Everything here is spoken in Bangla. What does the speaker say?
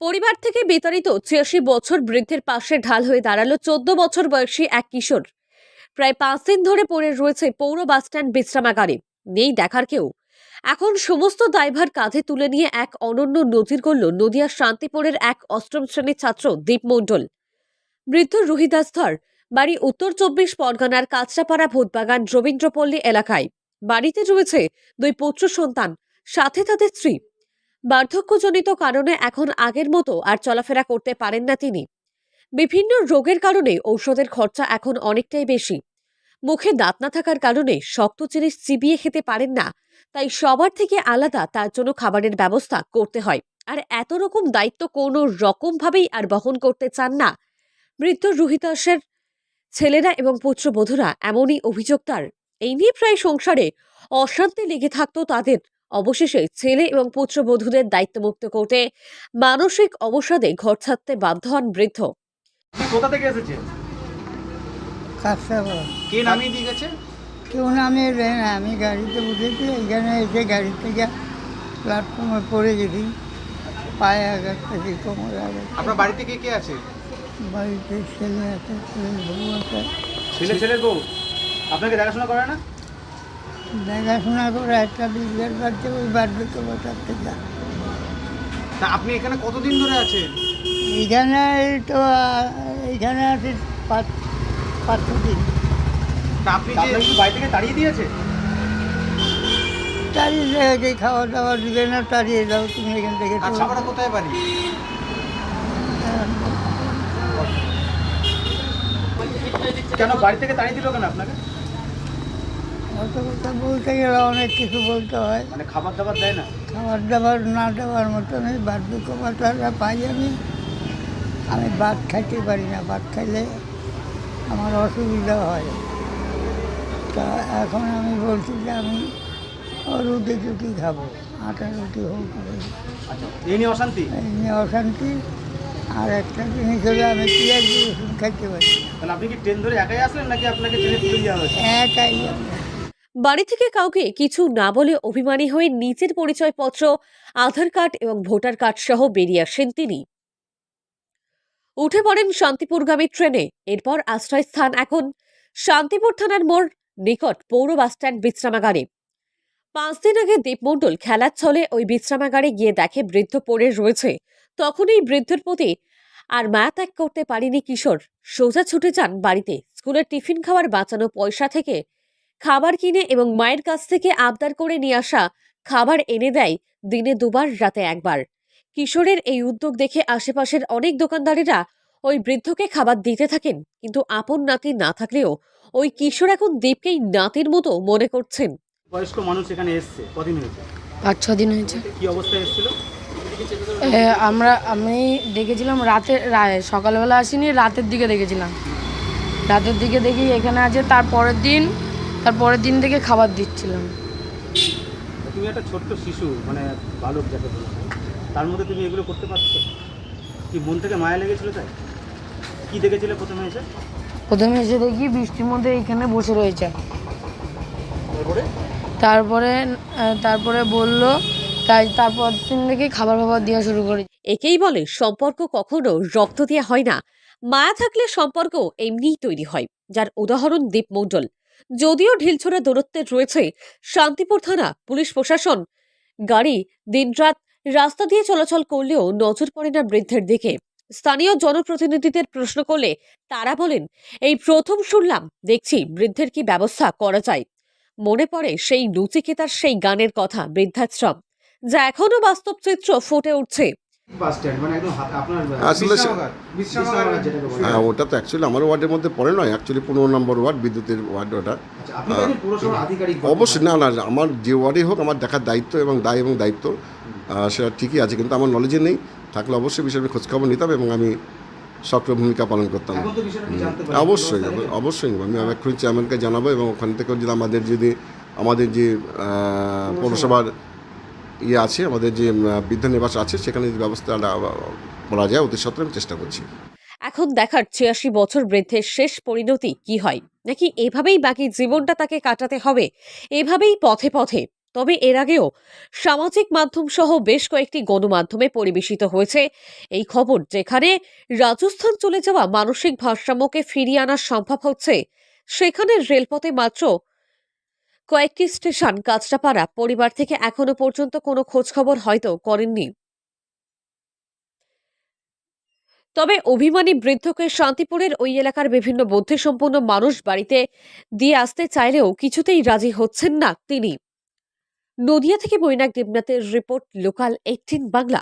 পরিবার থেকে বিতাড়িত ৮৬ বছর বৃদ্ধের পাশে ঢাল হয়ে দাঁড়ালো ১৪ বছর বয়সী এক কিশোর। প্রায় ৫ দিন ধরে পড়ে রয়েছে পৌর বাসস্ট্যান্ড বিশ্রামাগারে, নেই দেখার কেউ। এখন সমস্ত দায়ভার কাঁধে তুলে নিয়ে এক অনন্য নজির গড়ল নদিয়ার শান্তিপুরের এক অষ্টম শ্রেণীর ছাত্র দীপ মণ্ডল। বৃদ্ধ রুহিদাস ধর বাড়ি উত্তর ২৪ পরগনার কাঁচরাপাড়া ভূতবাগান রবীন্দ্রপল্লী এলাকায়। বাড়িতে রয়েছে ২ পুত্র সন্তান, সাথে তাদের স্ত্রী। বার্ধক্যজনিত কারণে এখন আগের মতো আর চলাফেরা করতে পারেন না তিনি। বিভিন্ন রোগের কারণে ঔষধের খরচা এখন অনেকটাই বেশি। মুখে দাঁত না থাকার কারণে শক্ত জিনিস চিবিয়ে খেতে পারেন না, তাই সবার থেকে আলাদা তার জন্য খাবারের ব্যবস্থা করতে হয়। আর এত রকম দায়িত্ব কোনো রকম ভাবেই আর বহন করতে চান না বৃদ্ধ রুহিদাসের ছেলেরা এবং পুত্রবধূরা, এমনই অভিযোগ তার। এই নিয়ে প্রায় সংসারে অশান্তি লেগে থাকতো তাদের। অবশেষে ছেলে এবং পুত্রবধূদের দায়িত্বমুক্ত করতে মানসিক অবসাদে ঘর ছাড়তে বাধ্য হন বৃদ্ধ। আপনি কোথা থেকে এসেছেন? কাঁচরাপাড়া। কে নামিয়ে দিয়ে গেছে? কেউ নামিয়ে দেয় না, আমি গাড়িতে উঠেছি, এখানে এসে গাড়ি থেকে প্ল্যাটফর্মে পড়ে গেছি, পায়ে আঘাত পেয়েছি, কোমরে আঘাত। আপনার বাড়িতে কে কে আছে? বাড়িতে ছেলে আছে, ছেলের বউ আছে। ছেলের বউ আপনাকে দেখাশোনা করে না? দেখাশোনা করে একটা বিলের বাড়িতে, ওই বার্ধক্য ভাতার থেকে। তা আপনি এখানে কতদিন ধরে আছেন? এইখানে তো এইখানে আছে পাঁচ ৬ দিন। তা আপনি যে আপনাকে কি বাড়ি থেকে তাড়িয়ে দিয়েছে? তাড়িয়ে দেয়, খাওয়া দাওয়া দিবে না, তাড়িয়ে দাও তুমি এখান থেকে। আর খাবারটা কোথায় বাড়ি? কেন বাড়ি থেকে তাড়িয়ে দিল কেন আপনাকে? অত কথা বলতে গেলে অনেক কিছু বলতে হয়। মানে খাবার দাবার দেয় না? খাবার দাবার না দেওয়ার মতন এই বার্ধক্য ভাতাটা পাই আমি ভাত খাইতে পারি না, ভাত খাইলে আমার অসুবিধা হয়। তা এখন আমি বলছি যে আমি রুটি টুটি খাবো, আটা রুটি হোক। আচ্ছা, এই নিয়ে অশান্তি? এই নিয়ে অশান্তি। আর একটা জিনিস হলে আমি পেঁয়াজ রসুন খাইতে পারি না। তাহলে আপনি কি ট্রেন ধরে একাই আসলেন নাকি আপনাকে ট্রেনে তুলে দেওয়া হয়েছে? একাই আমি। বাড়ি থেকে কাউকে কিছু না বলে অভিমানী হয়ে নিজের পরিচয়পত্র, আধার কার্ড এবং ভোটার কার্ড সহ বেরিয়ে আসেন তিনি। উঠে পড়েন শান্তিপুরগামী ট্রেনে। এরপর আশ্রয়স্থান এখন শান্তিপুর থানার মোড় নিকট পৌর বাসস্ট্যান্ড বিশ্রামাগারে। ৫ দিন আগে দীপ মণ্ডল খেলার ছলে ওই বিশ্রামাগারে গিয়ে দেখে বৃদ্ধ পড়ে রয়েছে। তখনই বৃদ্ধের প্রতি আর মায়া ত্যাগ করতে পারেনি কিশোর। সোজা ছুটে যান বাড়িতে। স্কুলের টিফিন খাওয়ার বাঁচানো পয়সা থেকে খাবার কিনে এবং মায়ের কাছ থেকে আবদার করে নিয়ে আসা খাবার এনে দেয় দিনে ২ বার, রাতে ১ বার। কিশোরের এই উদ্যোগ দেখে আশেপাশের অনেক দোকানদারেরা ওই বৃদ্ধকে খাবার দিতে থাকেন। কিন্তু আপন নাতি না থাকলেও ওই কিশোর এখন দীপকেই নাতির মতো মনে করছেন। বয়স্ক মানুষ এখানে এসছে, কদিন হয়েছে? ৫-৬ দিন হয়েছে। কি অবস্থায় এসেছিল? আমি দেখেছিলাম সকালবেলা আসিনি, রাতের দিকে দেখেছিলাম। রাতের দিকে দেখি এখানে আছে, তারপরের দিন থেকে খাবার দিচ্ছিলাম। তুমি একটা ছোট্ট শিশু, মানে বালক যাকে বলা হয়, তার মধ্যে তুমি এগুলো করতে পারছো? কি মন থেকে মায়া লেগেছিল তাই? কি দেখেছিলে প্রথমে এসে? দেখি বৃষ্টির মধ্যে এইখানে বসে রয়েছে। তারপরে তারপরে বললো, তারপর দিন থেকে খাবার দেওয়া শুরু করে। একেই বলে সম্পর্ক কখনো রক্ত দিয়ে হয় না, মায়া থাকলে সম্পর্ক এমনিই তৈরি হয়, যার উদাহরণ দীপ মণ্ডল। যদিও ঢিলছোড়া দূরত্বে রয়েছে শান্তিপুর থানা, পুলিশ প্রশাসন গাড়ি দিনরাত রাস্তা দিয়ে চলাচল করলেও নজর পড়ে না বৃদ্ধের দিকে। স্থানীয় জনপ্রতিনিধিদের প্রশ্ন করলে তারা বলেন, এই প্রথম শুনলাম, দেখছি বৃদ্ধের কি ব্যবস্থা করা যায়। মনে পড়ে সেই নচিকেতার সেই গানের কথা, বৃদ্ধাশ্রম, যা এখনো বাস্তব চিত্র ফুটে উঠছে। বাস স্ট্যান্ড মানে একদম আপনার আসলে বিশ্রামাগার যেটাকে বলে। হ্যাঁ, ওটা তো অ্যাকচুয়ালি আমার ওয়ার্ডের মধ্যে পড়ে নয়, অ্যাকচুয়ালি ১৫ নম্বর ওয়ার্ড, বিদ্যুতের ওয়ার্ড ওটা। আচ্ছা, আপনি তো পুরসভার আধিকারিক। অবশ্যই না, আমার যে ওয়ার্ডেই হোক আমার দেখার দায়িত্ব এবং দায়িত্ব সেটা ঠিকই আছে, কিন্তু আমার নলেজে নেই। থাকলে অবশ্যই বিষয়ে আমি খোঁজখবর নিতাম এবং আমি সক্রিয় ভূমিকা পালন করতাম। এখন তো বিষয়টা আপনি জানতে পারেন। অবশ্যই আমি এক্ষুনি চেয়ারম্যানকে জানাবো এবং ওখান থেকে যদি আমাদের যে পৌরসভার আছে, আমাদের যে বৃদ্ধ নিবাস আছে, সেখানে যদি ব্যবস্থা করা যায় অতি সত্ত্বর আমি চেষ্টা করছি। এখন দেখার ৮৬ বছর বৃদ্ধের শেষ পরিণতি কি হয়, নাকি এভাবেই বাকি জীবনটা তাকে কাটাতে হবে, এভাবেই পথে পথে। তবে এর আগেও সামাজিক মাধ্যম সহ বেশ কয়েকটি গণমাধ্যমে পরিবেশিত হয়েছে এই খবর, যেখানে রাজস্থান চলে যাওয়া মানসিক ভারসাম্যকে ফিরিয়ে আনা সম্ভব হচ্ছে, সেখানে রেলপথে মাত্র কয়েকটি স্টেশন কাঁচরাপাড়া পরিবার থেকে এখনো পর্যন্ত কোনো খোঁজখবর হয়তো করেননি। তবে অভিমানী বৃদ্ধকে শান্তিপুরের ওই এলাকার বিভিন্ন বুদ্ধিসম্পন্ন মানুষ বাড়িতে দিয়ে আসতে চাইলেও কিছুতেই রাজি হচ্ছেন না তিনি। নদিয়া থেকে মৈনাক দেবনাথের রিপোর্ট, লোকাল 18 বাংলা।